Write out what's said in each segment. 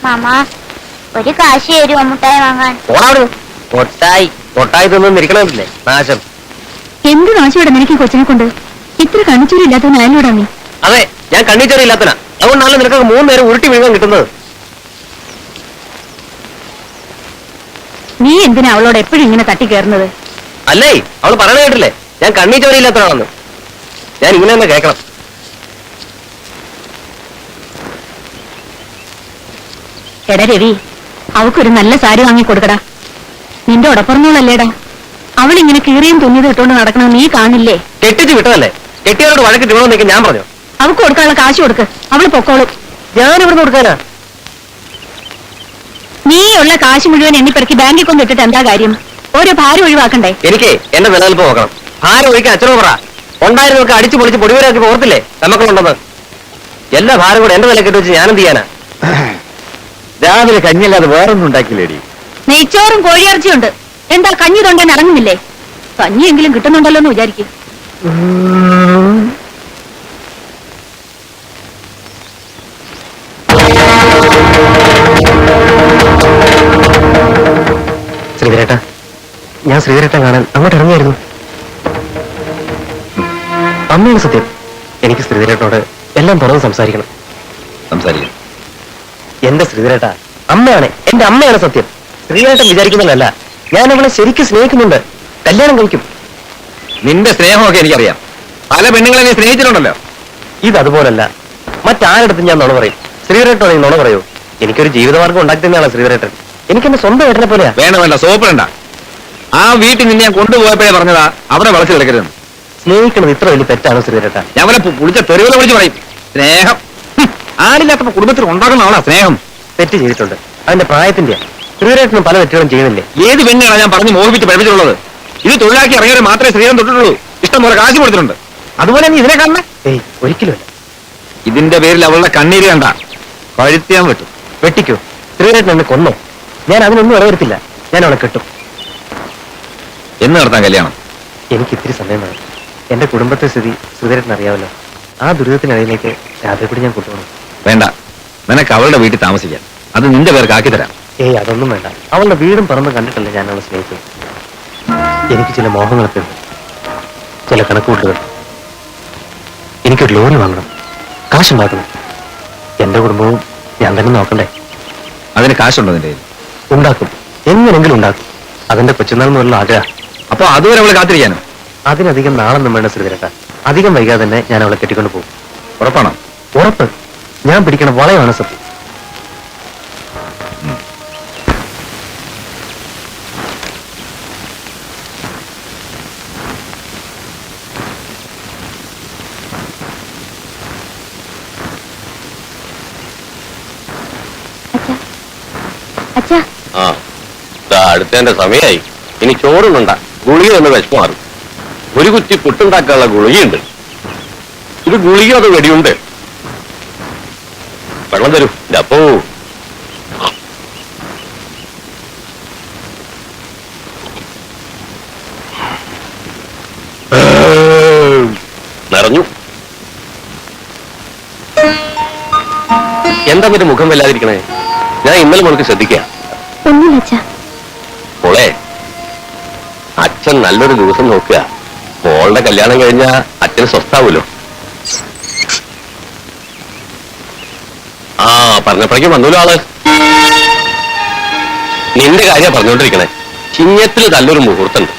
മാമാ ഒരു കാശ് തരുമോ മുട്ടായി വാങ്ങാൻ? കൊട്ടായി തിന്നൊന്നും ഇരിക്കണമില്ലേ നാശം. എന്ത് നാശോടെ നിനക്ക് കൊച്ചിനെ കൊണ്ട്? ഇത്ര കണ്ണിച്ചൂരി ഇല്ലാത്തവൻ അയലോടാ നീ. അതെ, ഞാൻ കണ്ണിച്ചോറി ഇല്ലാത്തനാ. അതുകൊണ്ടാണല്ലോ നിനക്ക് 3 നേരം ഉരുട്ടി വീഴാൻ കിട്ടുന്നത്. നീ എന്തിനാ അവളോട് എപ്പോഴും ഇങ്ങനെ തട്ടി കയറുന്നത്? അല്ലേ, അവള് പറയണ കേട്ടില്ലേ ഞാൻ കണ്ണിച്ചോറി ഇല്ലാത്തനാണെന്ന്. ഞാൻ ഇങ്ങനെ തന്നെ കേൾക്കണം. എടാ രവി, അവക്കൊരു നല്ല സാരി വാങ്ങി കൊടുക്കടാ. നിന്റെ ഉടപ്പുറന്നോളല്ലേടാ. അവളിങ്ങനെ കീറിയും തുന്നിയത് ഇട്ടുകൊണ്ട് നടക്കണം നീ കാണില്ലേ? കെട്ടിച്ച് വിട്ടതല്ലേ, കെട്ടിയവരോട് വഴക്കിട്ട് വേണമെന്നൊക്കെ ഞാൻ പറഞ്ഞു. അവക്ക് കൊടുക്കാനുള്ള കാശ് കൊടുക്ക്, അവള് പൊക്കോളും. ഞാൻ ഇവിടുന്ന് കൊടുക്കാനാ? നീ ഉള്ള കാശ് മുഴുവൻ എണ്ണിപ്പെറുക്കി ബാങ്കിൽ കൊണ്ടിട്ടിട്ട് എന്താ കാര്യം? ഓരോ ഭാരം ഒഴിവാക്കണ്ടേ? എനിക്ക് എന്റെ നിലനിൽപ്പ് നോക്കണം. ഭാരം ഒഴിക്കാൻ അച്ഛനോ പറ. ഉണ്ടായിരുന്നൊക്കെ അടിച്ചു പൊളിച്ച് പൊടിവരാക്കി ഓർത്തില്ലേ നമുക്കുണ്ടെന്ന്. എല്ലാ ഭാരം കൂടെ എന്റെ നിലക്കെട്ട് വെച്ച് ഞാനെന്ത് ചെയ്യാനാ? രാവിലെ കഞ്ഞില്ലാതെ വേറൊന്നും ഉണ്ടാക്കില്ലേടി? നെയ്ച്ചോറും കോഴിയിറച്ചിയുണ്ട്. എന്താ കഞ്ഞി തൊണ്ടാൻ ഇറങ്ങുന്നില്ലേ? കഞ്ഞിയെങ്കിലും കിട്ടുന്നുണ്ടല്ലോ എന്ന് വിചാരിക്കും. ശ്രീധരേട്ടാ, ഞാൻ ശ്രീധരേട്ടൻ കാണാൻ അങ്ങോട്ട് ഇറങ്ങിയായിരുന്നു. അമ്മയാണ് സത്യം. എനിക്ക് ശ്രീധരേട്ടനോട് എല്ലാം തുറന്ന് സംസാരിക്കണം. എന്റെ ശ്രീധരേട്ടാ, അമ്മയാണ്, എന്റെ അമ്മയാണ് സത്യം. ശ്രീധരേട്ടൻ വിചാരിക്കുന്നതല്ല, ഞാൻ അവളെ ശരിക്കും സ്നേഹിക്കുന്നുണ്ട്. കല്യാണം കഴിക്കും. നിന്റെ സ്നേഹമൊക്കെ എനിക്കറിയാം. പല പെണ്ണുങ്ങളെ നീ സ്നേഹിച്ചിട്ടുണ്ടല്ലോ. ഇതതുപോലല്ല. മറ്റാരടുത്തും ഞാൻ നുണ പറയും. ശ്രീധരേട്ടനോ നുണ പറയൂ? എനിക്കൊരു ജീവിതമാർഗം ഉണ്ടാക്കി തന്നെയാണ് ശ്രീധരേട്ടൻ. എനിക്കെന്റെ സ്വന്തം ഏട്ടനെ പോലെയാ. വേണ്ട, സോപ്പിടണ്ട. ആ വീട്ടിൽ നിന്ന് ഞാൻ കൊണ്ടുപോയപ്പോഴേ പറഞ്ഞതാ അവിടെ വളച്ചു കിടക്കരുത്. സ്നേഹിക്കുന്നത് ഇത്ര വലിയ തെറ്റാണോ ശ്രീധരേട്ട? ഞാൻ പുളിച്ച തെരുവിലെ വിളിച്ച് പറയും. സ്നേഹം ആരില്ലാത്തപ്പോ കുടുംബത്തിൽ ഉണ്ടാകുന്ന ആളാ സ്നേഹം. തെറ്റ് ചെയ്തിട്ടുണ്ട്, അതിന്റെ പ്രായത്തിന്റെ. ശ്രീധരേട്ടനും പല തെറ്റുകളും ചെയ്യുന്നില്ലേ? ഏത് പെണ്ണാണ് ഞാൻ പറഞ്ഞ് മോഹിപ്പിച്ച് പഠിപ്പിച്ചിട്ടുള്ളത്? ഇത് തൊഴിലാക്കി ഇറങ്ങിയവരെ മാത്രമേ ശ്രീധരൻ തൊട്ടിട്ടുള്ളൂ. ഇഷ്ടം പോലെ കാശ് കൊടുത്തിട്ടുണ്ട്. അതുപോലെ നീ ഇതിനെ കാണണേ? ഏയ്, ഒരിക്കലുമല്ല. ഇതിന്റെ പേരിൽ അവളുടെ കണ്ണീര് കണ്ട കഴുത്തിയാൻ വെട്ടും. വെട്ടിക്കോ. ശ്രീധരേട്ടൻ എന്നെ കൊന്നോ? ഞാൻ അതിനൊന്നും ഇടവരുത്തില്ല. ഞാൻ അവളെ കെട്ടും. എന്ന് നടത്താൻ കല്യാണം? എനിക്ക് ഇത്തിരി സമയം വേണം. എന്റെ കുടുംബത്തെ സ്ഥിതി ശ്രീധരേട്ടൻ അറിയാമല്ലോ. ആ ദുരിതത്തിനിടയിലേക്ക് രാത്രി കൂടി ഞാൻ കൊണ്ടുപോകണം. വേണ്ട, നിനക്ക് അവളുടെ വീട്ടിൽ താമസിക്കാൻ. അത് നിന്റെ പേർക്ക് ആക്കി തരാം. ഏയ്, അതൊന്നും വേണ്ട. അവളുടെ വീടും പറമ്പും കണ്ടിട്ടല്ലേ ഞാൻ അവളെ സ്നേഹിച്ചത്. എനിക്ക് ചില മോഹങ്ങളൊക്കെ ഉണ്ട്, ചില കണക്കുകൂട്ടുകൾ. എനിക്കൊരു ലോറി വാങ്ങണം, കാശുണ്ടാക്കണം. എന്റെ കുടുംബവും ഞാൻ തന്നെ നോക്കണ്ടേ? അതിന് കാശുണ്ടോ നിന്റെ കയ്യിൽ? ഉണ്ടാക്കും, എങ്ങനെങ്കിലും ഉണ്ടാക്കും. അതെന്റെ കൊച്ചുനാൾ എന്നുള്ള ആഗ്രഹം. അപ്പൊ അതുവരെ അവളെ കാത്തിരിക്കാനോ? അതിനധികം നാളൊന്നും വേണ്ട ശ്രീധരേട്ട. അധികം വൈകാതെ തന്നെ ഞാൻ അവളെ കെട്ടിക്കൊണ്ട് പോകും. ഉറപ്പാണോ? ഉറപ്പ്. ഞാൻ പിടിക്കണ വളയാണ് സത്യം. അടുത്തതിന്റെ സമയമായി. ഇനി ചോറുന്നുണ്ട. ഗുളിക ഒന്ന് വിശമാറും. ഒരു കുറ്റി പുട്ടുണ്ടാക്കാനുള്ള ഗുളികയുണ്ട്. ഇത് ഗുളിക അത് വെടിയുണ്ട്. വെള്ളം തരൂ അപ്പോ. നിറഞ്ഞു. എന്താ ഒരു മുഖം വല്ലാതിരിക്കണേ? ഞാൻ ഇന്നലെ മോൾക്ക് ശ്രദ്ധിക്കാം. മോളെ, അച്ഛൻ നല്ലൊരു ദിവസം നോക്കുക. മോളുടെ കല്യാണം കഴിഞ്ഞാൽ അച്ഛന് സ്വസ്ഥാവൂലോ. പറഞ്ഞപ്പോഴേക്കും വന്നൂലോ ആള്. നിന്റെ കാര്യം പറഞ്ഞുകൊണ്ടിരിക്കണേ. ചിങ്ങത്തിൽ നല്ലൊരു മുഹൂർത്തമുണ്ട്.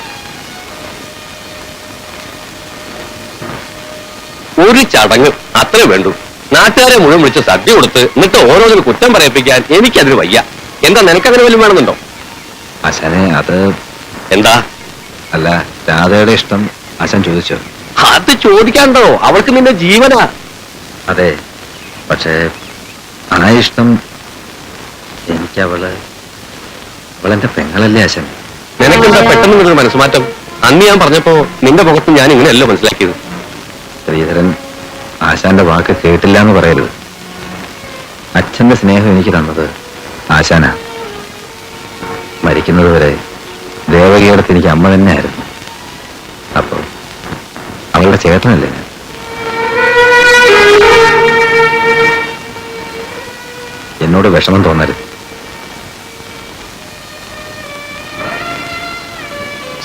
ഒരു ചടങ്ങ് അത്രേ വേണ്ടു. നാട്ടുകാരെ മുഴുവൻ വിളിച്ച് സദ്യ കൊടുത്ത് എന്നിട്ട് ഓരോന്നിനും കുറ്റം പറയിപ്പിക്കാൻ എനിക്കതിന് വയ്യ. എന്താ, നിനക്കതിന് വല്ലതും വേണമെന്നുണ്ടോ? ആശാനെ, അത് എന്താ? അല്ല, രാധയുടെ ഇഷ്ടം ആശാൻ ചോദിച്ചോ? അത് ചോദിക്കാണ്ടോ? അവൾക്ക് നിന്റെ ജീവനാ. അതെ, പക്ഷേ ആ ഇഷ്ടം എനിക്ക് അവളെന്റെ പെങ്ങളല്ലേ ആശാൻ. നിനക്കെന്താ പെട്ടെന്ന് നിന്നൊരു മനസ്സുമാറ്റം? അന്ന് ഞാൻ പറഞ്ഞപ്പോ നിന്റെ മുഖത്ത് ഞാൻ ഇങ്ങനെയല്ലോ മനസ്സിലാക്കിയത്. ശ്രീധരൻ ആശാന്റെ വാക്ക് കേട്ടില്ല എന്ന് പറയരുത്. അച്ഛന്റെ സ്നേഹം എനിക്ക് തന്നത് ആശാനാ. മരിക്കുന്നത് വരെ ദേവകിയടുത്ത് എനിക്ക് അമ്മ തന്നെയായിരുന്നു. അപ്പൊ അവളുടെ ചേട്ടനല്ലേ ഞാൻ. എന്നോട് എന്നോട് വിഷമം തോന്നരുത്.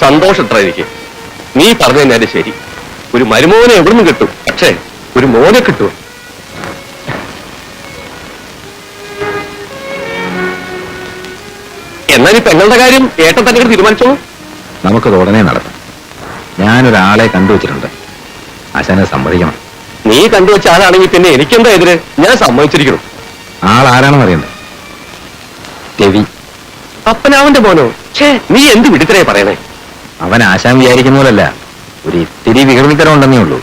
സന്തോഷത്ര എനിക്ക്. നീ പറഞ്ഞു തന്നാലും ശരി. ഒരു മരുമോനെ എവിടുന്ന് കിട്ടും, പക്ഷേ ഒരു മോനെ കിട്ടും. എന്നാൽ ഈ പെങ്ങളുടെ കാര്യം ഏട്ടൻ തന്നെ തീരുമാനിച്ചോളൂ. നമുക്കത് ഉടനെ നടത്താം. ഞാനൊരാളെ കണ്ടുവച്ചിട്ടുണ്ട്. ആശാനെ സമ്മതിക്കണം. നീ കണ്ടുവച്ച ആളാണെങ്കിൽ പിന്നെ എനിക്കെന്താ എതിര്? ഞാൻ സമ്മതിച്ചിരിക്കണം. ആൾ ആരാണെന്ന് അറിയണ്ടേ? രവി. അപ്പനാവന്റെ മോനോ? ഛേ, നീ എന്ത് വിടുത്തരേ പറയണേ? അവൻ ആശാൻ വിചാരിക്കുന്ന പോലല്ല. ഒരു ഇത്തിരി വികൃതിത്തരം ഉണ്ടെന്നേ ഉള്ളൂ.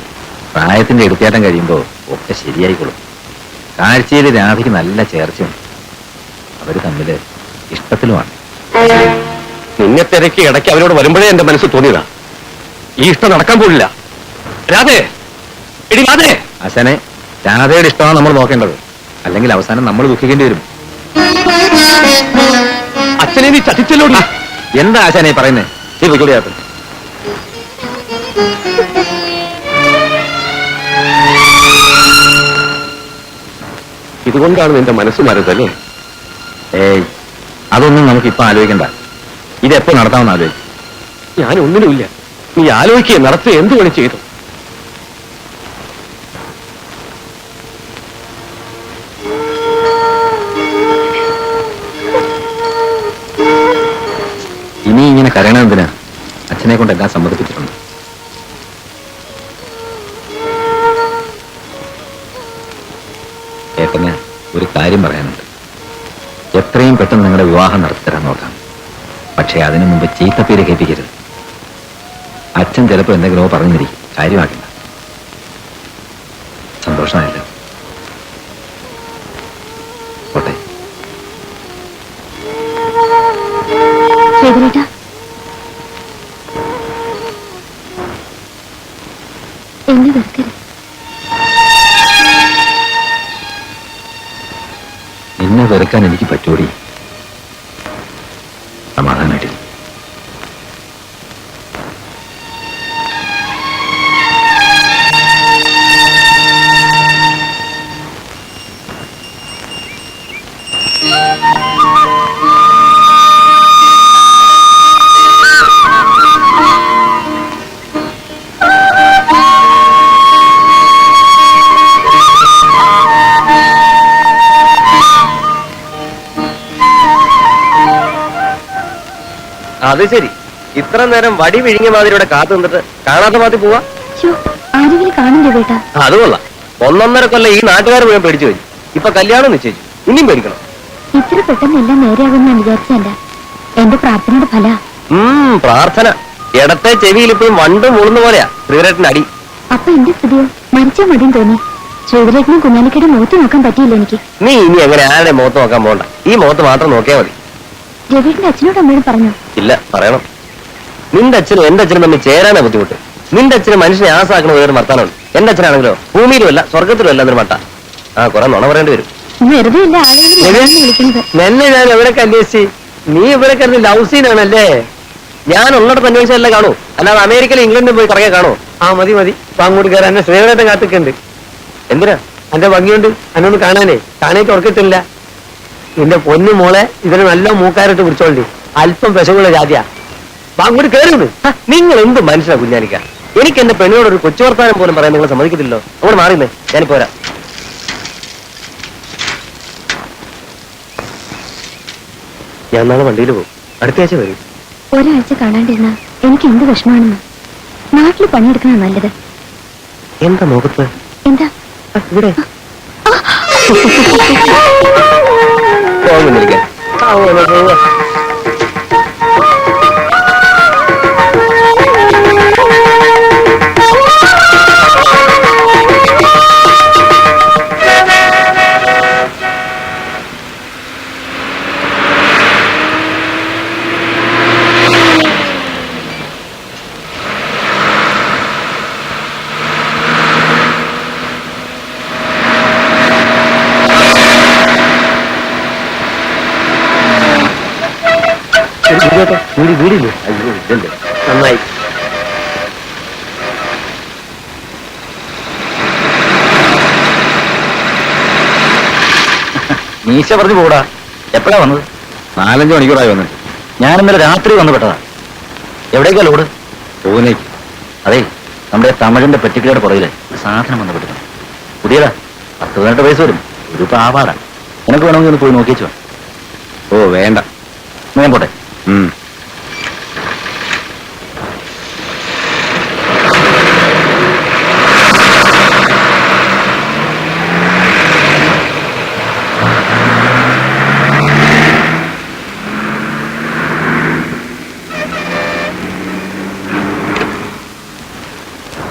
പ്രായത്തിന്റെ എടുത്തേറ്റം കഴിയുമ്പോ ഒക്കെ ശരിയായിക്കൊള്ളും. കാഴ്ചയിൽ രാധയ്ക്ക് നല്ല ചേർച്ചയുണ്ട്. അവര് തമ്മില് ഇഷ്ടത്തിലുമാണ്. നിന്നെ തിരക്കി ഇടയ്ക്ക് അവരോട് വരുമ്പോഴേ എന്റെ മനസ്സ് തോന്നിയതാ, ഈ ഇഷ്ടം നടക്കാൻ പോലില്ല. രാധേ, എടി രാധേ. ആശാനെ, രാധയുടെ ഇഷ്ടമാണ് നമ്മൾ നോക്കേണ്ടത്. അല്ലെങ്കിൽ അവസാനം നമ്മൾ ദുഃഖിക്കേണ്ടി വരും. അച്ഛനെ നീ ചതിച്ചല്ലോടി. എന്താ ആശാനെ പറയുന്നേ? ഈ വികുടിയാത്ത ഇതുകൊണ്ടാണ് നിന്റെ മനസ്സ് മരുതല്ലേ? ഏയ്, അതൊന്നും നമുക്ക് ഇപ്പൊ ആലോചിക്കണ്ട. ഇതെപ്പോ നടത്താമെന്ന് ആലോചിക്കും. ഞാൻ ഒന്നിനുമില്ല. നീ ആലോചിക്കുക, നടത്തുക, എന്ത് വേണം ചെയ്തു. ഇനി ഇങ്ങനെ കരയണമെന്തിനാ? അച്ഛനെ കൊണ്ട് എല്ലാം സമ്മതിപ്പിച്ചിട്ടുണ്ട്. ഏട്ടന് ഒരു കാര്യം പറയാനുണ്ട്. എത്രയും പെട്ടെന്ന് നിങ്ങളുടെ വിവാഹം നടത്തിത്തരാൻ നോക്കാം. പക്ഷേ അതിനു മുമ്പ് ചീത്തപ്പേര് കേൾപ്പിക്കരുത്. അച്ഛൻ ചിലപ്പോൾ എന്തെങ്കിലുമോ പറഞ്ഞിരിക്കും. കാര്യമാക്കില്ല. സന്തോഷമായല്ലോ. പോട്ടെ. ശേഖരേട്ടാ, എന്നെ വെറുക്കരുത്. നിന്നെ വെറുക്കാൻ എനിക്ക് പറ്റൂടി. സമാധാനമായിട്ടില്ല. അത് ശരി, ഇത്ര നേരം വടി വിഴിഞ്ഞ മാതിരിയുടെ കാത്തു നിന്നിട്ട് കാണാത്ത മാതി പോവാ. ആരെങ്കിലും കാണില്ലേ ബേട്ടാ? അത് കൊള്ളാം. 1.5 കൊല്ലം ഈ നാട്ടുകാർ മുഴുവൻ പേടിച്ചു വരും. ഇപ്പൊ കല്യാണം നിശ്ചയിച്ചു, ഇനിയും പേടിക്കണം. ഇത്ര പെട്ടെന്ന് എല്ലാം നേരെയാകുമെന്ന് വിചാരിച്ചല്ല. എന്റെ പ്രാർത്ഥനയുടെ ഫല. പ്രാർത്ഥന. ഇടത്തെ ചെവിയിൽ ഇപ്പോഴും വണ്ട് മൂളുന്ന പോലെയാ ശ്രീധരേട്ടന്റെ അടി. അപ്പൊ എന്റെ സ്ഥിതിയോ? മരിച്ചാൽ മതിയും തോന്നി. ശ്രീധരേട്ടനും കുഞ്ഞാലിക്കയുടെ മുഖത്ത് നോക്കാൻ പറ്റിയില്ല എനിക്ക്. നീ ഇനി അങ്ങനെ ആരുടെ മുഖത്ത് നോക്കാൻ പോണ്ട. ഈ മുഖത്ത് മാത്രം നോക്കിയാൽ മതി. രവിയുടെ അച്ഛനോട് അമ്മയോട് പറഞ്ഞു? ഇല്ല, പറയണം. നിന്റെ അച്ഛനും എന്റെ അച്ഛനും തമ്മിൽ ചേരാനാ ബുദ്ധിമുട്ട്. നിന്റെ അച്ഛന് മനുഷ്യനെ ആസാക്കണ വേറെ വർത്താനമുണ്ട്. എന്റെ അച്ഛനാണെങ്കിലോ ഭൂമിയിലുമല്ല സ്വർഗത്തിലും അല്ല എന്നൊരു മട്ട. കുറെ നുണ പറയേണ്ടി വരും. വെറുതെ ഇല്ല ആളുകൾ വിളിക്കുന്നത്. എന്നെ ഞാൻ എവിടെയൊക്കെ അന്വേഷിച്ച്? നീ ഇവിടെ കിടന്ന് ലവ് സീനാണല്ലേ? ഞാൻ ഉള്ളിടത്ത് അന്വേഷിച്ചല്ല കാണൂ, അല്ലാതെ അമേരിക്കയിൽ ഇംഗ്ലണ്ടിൽ പോയി കറങ്ങിയാ കാണോ? മതി മതി, അങ്ങോട്ട് കയറാൻ എന്നെ ശ്രീധരേട്ടൻ കാത്തിക്കുണ്ട്. എന്തിനാ? എന്റെ ഭംഗിയുണ്ട് എന്നൊന്ന് കാണാനേ. കാണേക്ക് ഉറക്കത്തില്ല. നിന്റെ പൊന്നു മോളെ ഇതിന് നല്ല മൂക്കാരിട്ട് പിടിച്ചോണ്ടി. അല്പം വിഷമുള്ള ജാതിയാ. അങ്ങോട്ട് കയറുന്നു. നിങ്ങൾ എന്ത് മനുഷ്യനാ കുഞ്ഞാലിക്ക? എനിക്ക് എന്റെ പെണ്ണിനോട് ഒരു കൊച്ചു വർത്താനം പോലും പറയാൻ നിങ്ങൾ സമ്മതിക്കത്തില്ലോ. അങ്ങോട്ട് മാറിയുന്നേ, ഞാനിപ്പോ വരാം. ഞാൻ നാളെ വണ്ടിയിൽ പോകും. അടുത്ത ആഴ്ച വരും. ഒരാഴ്ച കാണാണ്ടിരുന്ന എനിക്ക് എന്ത് വിഷമാണെന്ന്. നാട്ടിൽ പണിയെടുക്കണ നല്ലത്. എന്താ നോക്കത്ത്? എന്താ ഇവിടെ പോകുന്നിരിക്കാൻ. വീടില്ലേ? അയ്യോ ഇല്ലല്ലേ, നന്നായി. മീശ പറഞ്ഞു പോടാ. എപ്പോഴാ വന്നത്? 4-5 മണിക്കൂറായി വന്നിട്ട്. ഞാൻ ഇന്നലെ രാത്രി വന്നു പെട്ടതാ. എവിടേക്കാ ലോഡ്? പൂനേക്ക്. അതെ, നമ്മുടെ തമിഴിന്റെ പെട്ടിക്കയുടെ പുറകില് ഒരു സാധനം വന്ന് പെട്ടിട്ടുണ്ട്. പുതിയതാ, 10-18 വയസ്സ് വരും. ഒരു പാവാടാ. നിനക്ക് വേണമെങ്കിൽ ഒന്ന് പോയി നോക്കിച്ചു. ഓ വേണ്ട, ഞാൻ പോട്ടെ.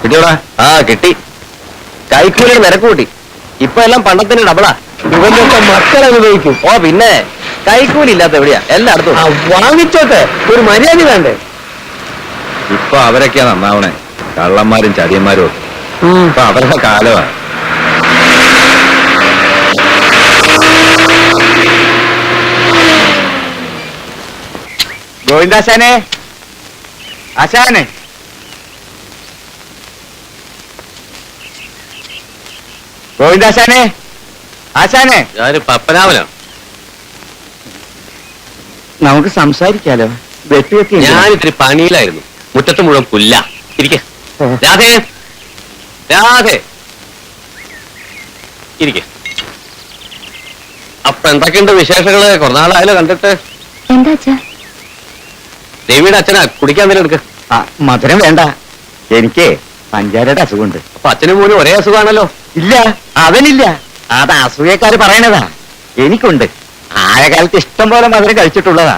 കിട്ടിയോടാ? ആ കിട്ടി. കൈക്കൂലിയുടെ നിരക്ക് കൂട്ടി. ഇപ്പൊ എല്ലാം പണ്ടത്തിന്റെ ഡബിളാ. ഇവന്റെ മക്കൾ അനുഭവിക്കും. ഓ പിന്നെ കൈക്കൂലി ഇല്ലാത്ത എവിടെയാ? എല്ലായിടത്തും വാങ്ങിച്ചോട്ടെ, ഒരു മര്യാദ വേണ്ടേ? ഇപ്പൊ അവരൊക്കെയാ നന്നാവണേ, കള്ളന്മാരും ചതിയന്മാരും ഒക്കെ. ഇപ്പൊ അവരുടെ കാലമാണ്. ഗോവിന്ദാശാനെ, ആശാനെ, ഗോവിന്ദാശാനെ, ആശാനെ, ഞാന് പപ്പനാവനോ? നമുക്ക് സംസാരിക്കാലോ. വെട്ടിയൊക്കെ ഞാനിത്തിരി പണിയിലായിരുന്നു. മുറ്റത്ത് മുഴുവൻ പുല്ല. ഇരിക്കെ രാധേ, രാധേ ഇരിക്കെ. അപ്പൊ എന്തൊക്കെയുണ്ട് വിശേഷങ്ങള്? കുറേ നാളായാലോ കണ്ടിട്ട്. എന്താ അച്ഛാ? ദേവിയുടെ അച്ഛനാ കുടിക്കാൻ തന്നെ എടുക്ക. മധുരം വേണ്ട, എനിക്ക് പഞ്ചാരയുടെ അസുഖമുണ്ട്. അപ്പൊ അച്ഛനും മോനും ഒരേ അസുഖമാണല്ലോ. ഇല്ല, അവനില്ല. അത് അസൂയക്കാര് പറയണതാ. എനിക്കുണ്ട്. ആയ കാലത്ത് ഇഷ്ടം പോലെ മധുരം കഴിച്ചിട്ടുള്ളതാ.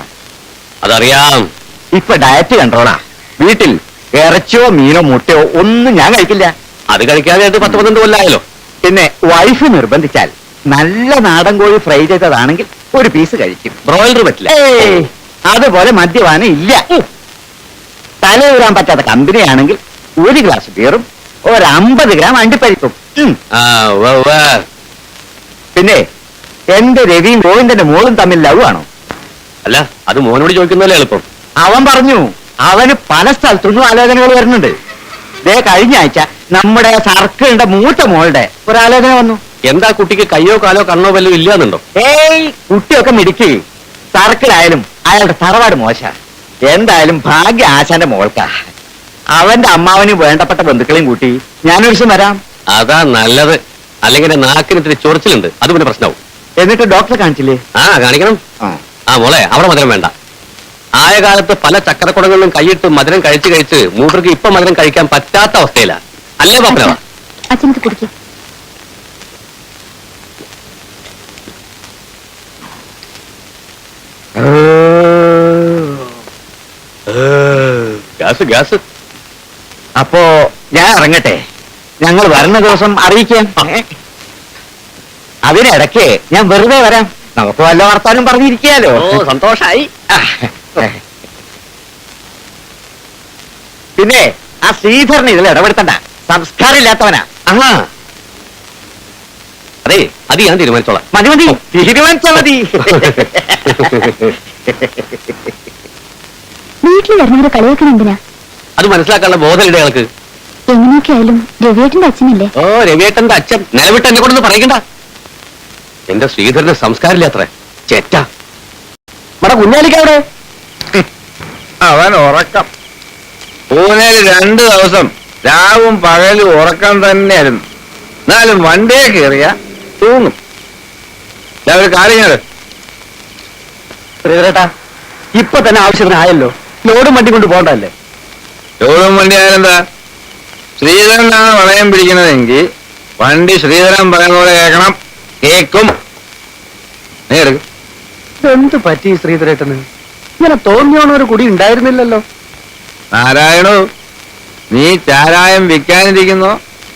അതറിയാം. ഇപ്പൊ ഡയറ്റ് കൺട്രോളാ. വീട്ടിൽ ഇറച്ചിയോ മീനോ മുട്ടയോ ഒന്നും ഞാൻ കഴിക്കില്ല. അത് കഴിക്കാതെ 10-12 കൊല്ലായാലോ. പിന്നെ വൈഫ് നിർബന്ധിച്ചാൽ നല്ല നാടൻ കോഴി ഫ്രൈ ചെയ്തതാണെങ്കിൽ ഒരു പീസ് കഴിക്കും. ബ്രോയിലർ പറ്റില്ല. ഏയ്, അതുപോലെ മദ്യപാനം ഇല്ല. തലയൂരാൻ പറ്റാത്ത കമ്പനിയാണെങ്കിൽ 1 ഗ്ലാസ് ബിയറും 50 ഗ്രാം അണ്ടിപ്പരിപ്പും. ആ ഉവ്വ് ഉവ്വ്. പിന്നെ എന്റെ രവിയും ഗോവിന്ദന്റെ മോളും തമ്മിൽ ലവ് ആണോ? അല്ല, അത് മോനോട് ചോദിക്കുന്നതല്ലേ എളുപ്പം. അവൻ പറഞ്ഞു അവന് പല സ്ഥലത്തുനിന്നും ആലോചനകൾ വരുന്നുണ്ട്. ദേ കഴിഞ്ഞ ആഴ്ച നമ്മുടെ സർക്കിളിന്റെ മൂത്ത മോളുടെ ഒരാലോചന വന്നു. എന്താ കുട്ടിക്ക് കയ്യോ കാലോ കണ്ണോ വല്ലതും ഇല്ലാന്നുണ്ടോ? ഏയ്, കുട്ടിയൊക്കെ മിടുക്കി. സർക്കിളായാലും അയാളുടെ തറവാട് മോശ. എന്തായാലും ഭാഗ്യ ആശാന്റെ മോൾക്കാ. അവന്റെ അമ്മാവന് വേണ്ടപ്പെട്ട ബന്ധുക്കളെയും കൂട്ടി ഞാനൊരു ദിവസം വരാം. അതാ നല്ലത്. അല്ലെങ്കിൽ നാക്കിന് ഇത്തിരി ചൊറിച്ചിലുണ്ട്, അത് പിന്നെ പ്രശ്നമാവും. എന്നിട്ട് ഡോക്ടറെ കാണിച്ചില്ലേ? ആ കാണിക്കണം. ആ മോളെ, അവിടെ മധുരം വേണ്ട. ആയ കാലത്ത് പല ചക്കരക്കുടങ്ങളിലും കൈയിട്ട് മധുരം കഴിച്ച് മൂപ്പർക്ക് ഇപ്പൊ മധുരം കഴിക്കാൻ പറ്റാത്ത അവസ്ഥയില. അല്ലേ പാപ്പനവ? അച്ഛനത് കുടിക്കും. Gas gas. അപ്പോ ഞാൻ ഇറങ്ങട്ടെ. ഞങ്ങൾ വരുന്ന ദിവസം അറിയിക്കാം. അതിനിടയ്ക്ക് ഞാൻ വെറുതെ വരാം. നമുക്ക് വല്ല വർത്താനം പറഞ്ഞിരിക്കാലോ. സന്തോഷായി. പിന്നെ ആ ശ്രീധരനെ ഇതിൽ ഇടപെടുത്തണ്ട. സംസ്കാരം ഇല്ലാത്തവനാ. അതെ, അത് ഞാൻ തീരുമാനിച്ചോളാം. മതി മതി, തീരുമാനിച്ചാ മതി. വീട്ടിൽ വരുന്നവരെ കളിയാക്കാൻ എന്തിനാ? അത് മനസ്സിലാക്കാനുള്ള ബോധമില്ല ഞങ്ങൾക്ക്. എങ്ങനെയൊക്കെ ആയാലും രവിയേട്ടന്റെ അച്ഛനല്ലേ? ഓ, രവിയേട്ടന്റെ അച്ഛൻ നിലവിട്ട് എന്നെ കൊണ്ടൊന്നും പറയണ്ട. എന്റെ ശ്രീധരന് സംസ്കാരമില്ല അത്ര ചേറ്റ. നമ്മുടെ കുഞ്ഞാലിക്കവിടെ അവൻ ഉറക്കം. പൂനെയിൽ 2 ദിവസം രാവും പകലും ഉറക്കം തന്നെയായിരുന്നു. എന്നാലും വണ്ടിയെ കയറിയ തൂങ്ങും. ഞാൻ ഒരു കാര്യം, ശ്രീധരേട്ടാ, ഇപ്പൊ തന്നെ ആവശ്യത്തിനായല്ലോ. ലോഡും വണ്ടി കൊണ്ട് പോകണ്ടല്ലേ? ചോറും വണ്ടി ആയാലെന്താ? ശ്രീധരനാണ് വളയം പിടിക്കുന്നതെങ്കിൽ വണ്ടി ശ്രീധരൻ പറയുന്ന പോലെ കേൾക്കണം. കേക്കും. നീ എടുക്കും. എന്ത് പറ്റി ശ്രീധരേട്ടന്? ഇങ്ങനെ തോന്നിയോണ ഒരു കുടി ഉണ്ടായിരുന്നില്ലല്ലോ. നാരായണു, നീ ചാരായം വിൽക്കാനിരിക്കുന്നോ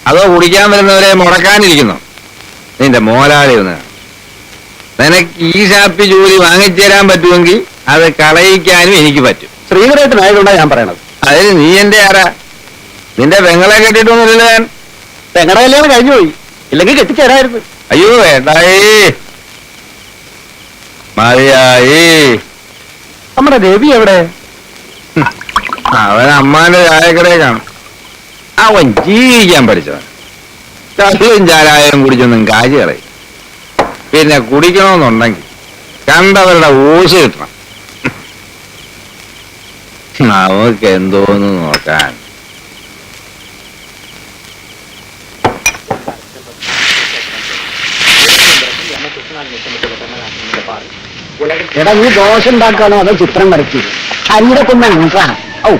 അതോ കുടിക്കാൻ വരുന്നവരെ മുടക്കാനിരിക്കുന്നോ? നിന്റെ മോലാളി ഒന്ന്. നിനക്ക് ഈ ഷാപ്പി ജോലി വാങ്ങിച്ചു തരാൻ പറ്റുമെങ്കിൽ അത് കളയിക്കാനും എനിക്ക് പറ്റും. ശ്രീധരേട്ടനായതുകൊണ്ടാണ് ഞാൻ പറയണത്. അതിന് നീ എന്റെ ആരാ? നിന്റെ പെങ്ങളെ കെട്ടിട്ടൊന്നുമില്ല ഞാൻ. പെങ്ങളുടെ കല്യാണം കഴിഞ്ഞു പോയി. ഇല്ലെങ്കിൽ കെട്ടിച്ചേരായിരുന്നു. അയ്യോ വേണ്ടായി, മതിയായി. നമ്മുടെ രവി എവിടെ? അവൻ അമ്മാന്റെ ചായക്കടയെ കാണും. അവൻ ജീവിക്കാൻ പഠിച്ചവൻ. ചാരായം കുടിച്ചൊന്നും കാശ് കളയും. പിന്നെ കുടിക്കണമെന്നുണ്ടെങ്കിൽ കണ്ടവരുടെ ഊസ് കിട്ടണം. നമുക്ക് എന്തോന്ന് നോക്കാൻ. എടാ നീ ദോശ ഉണ്ടാക്കാനോ അതോ ചിത്രം വരയ്ക്കുക? അരിയുടെ കൊണ്ടാണ് ഔ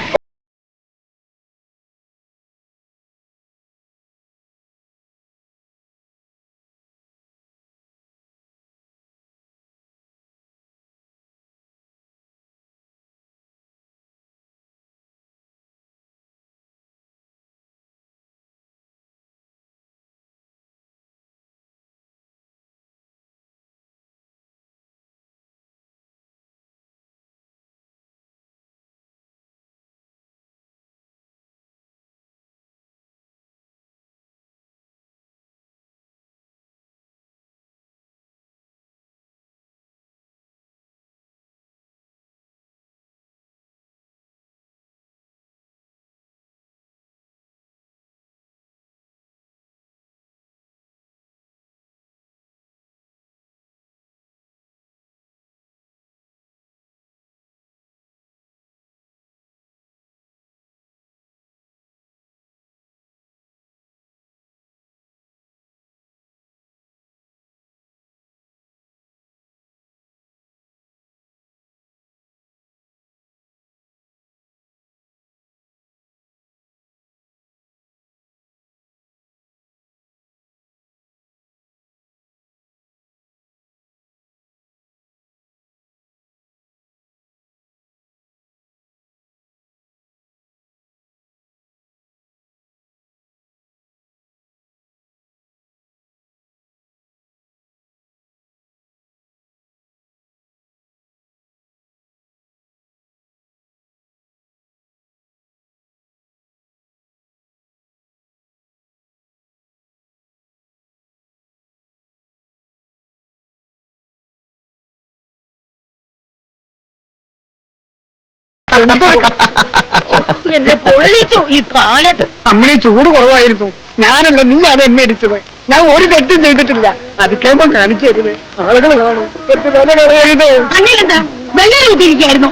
എന്നെ പൊള്ളിച്ചു ഈ കാലത്ത്. അമ്മയെ ചൂട് കുറവായിരുന്നു. ഞാനല്ല നീ അത് എന്നെ അടിച്ചത്. ഞാൻ ഒരു തെറ്റും ചെയ്തിട്ടില്ല. അത് കേൾപ്പം കാണിച്ചു തരുത്. ആളുകൾ കാണും. എന്റെ വില കളയരുത്. അന്നിലെന്താ വെള്ളം ഊത്തിരിക്കായിരുന്നു.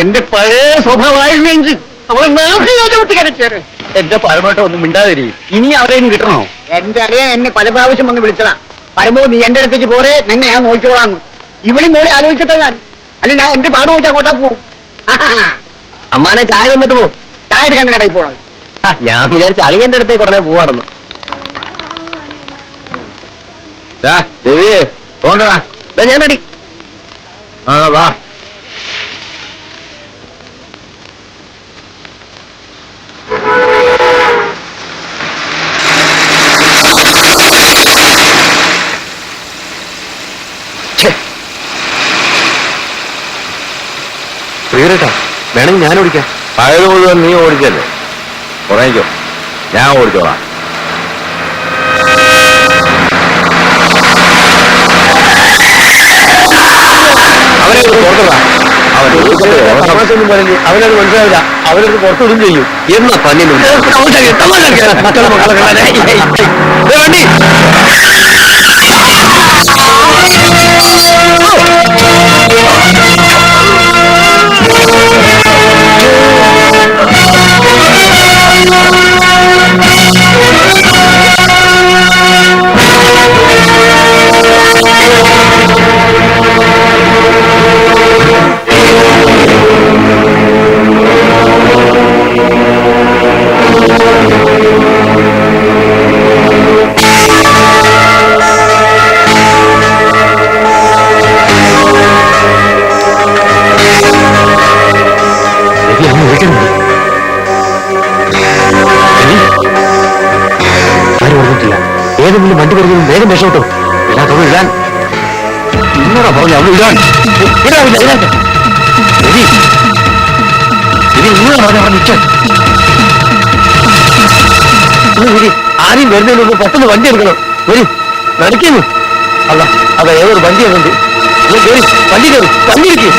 എന്റെ പഴയ സ്വഭാവമായിരുന്നെങ്കിൽ അവളെ നാട്ടിലോട്ട് കരച്ചേര്. എന്റെ പരമായിട്ട് ഒന്നും മിണ്ടാതിരി. ഇനി അവരെയും കിട്ടണോ? എന്റെ അറിയാൻ എന്നെ പല പ്രാവശ്യം വന്ന് വിളിച്ചതാ. വരുമ്പോ നീ എന്റെ അടുത്തേക്ക് പോരെ, നിന്നെ ഞാൻ നോക്കിക്കോളാന്ന്. ഇവിടെ മോളെ ആലോചിച്ചിട്ടാ ഞാൻ. അല്ല ഞാൻ എന്റെ പാട് നോക്കി അങ്ങോട്ടാ പോകും. അമ്മാനെ ചായ വന്നിട്ട് പോകും. ചായ എടുക്കാൻ കടയിൽ പോകണം. ഞാൻ വിചാരിച്ച അളിയന്റെ അടുത്തേക്ക് ഉടനെ പോവാണെന്ന്. ഞാൻ അടി വാ. പ്രിയരേട്ടാ, വേണമെങ്കിൽ ഞാൻ ഓടിക്കാം. പഴയത് മുഴുവൻ നീ ഓടിച്ചല്ലേ, കുറയ്ക്കോ, ഞാൻ ഓടിച്ചോളാം. അവനെ പുറത്തുള്ള അവനത് മനസ്സിലാവില്ല. അവനത് പുറത്തുവിടും ചെയ്യും. എന്നാ തന്നെ വണ്ടി ഏതെങ്കിലും വണ്ടി വരുന്നതും വേഗം രക്ഷോട്ടോ. എല്ലാത്തോടും ഇടാൻ ഇന്നോടാ പറഞ്ഞു. അവിടെ ഇടാൻ ഇടാവില്ല. ഇതിനകത്ത് ഇനി ഇന്നോടാ പറഞ്ഞു. അവിടെ നിൽക്കാൻ ആരെയും വരുന്നതിന് മുമ്പ് പെട്ടെന്ന് വണ്ടി എടുക്കണം. വരും നടക്കുന്നു. അല്ല അതാ ഏതൊരു വണ്ടി അതുണ്ട്. കയറി വണ്ടി കയറി വണ്ടി ഇരിക്കും.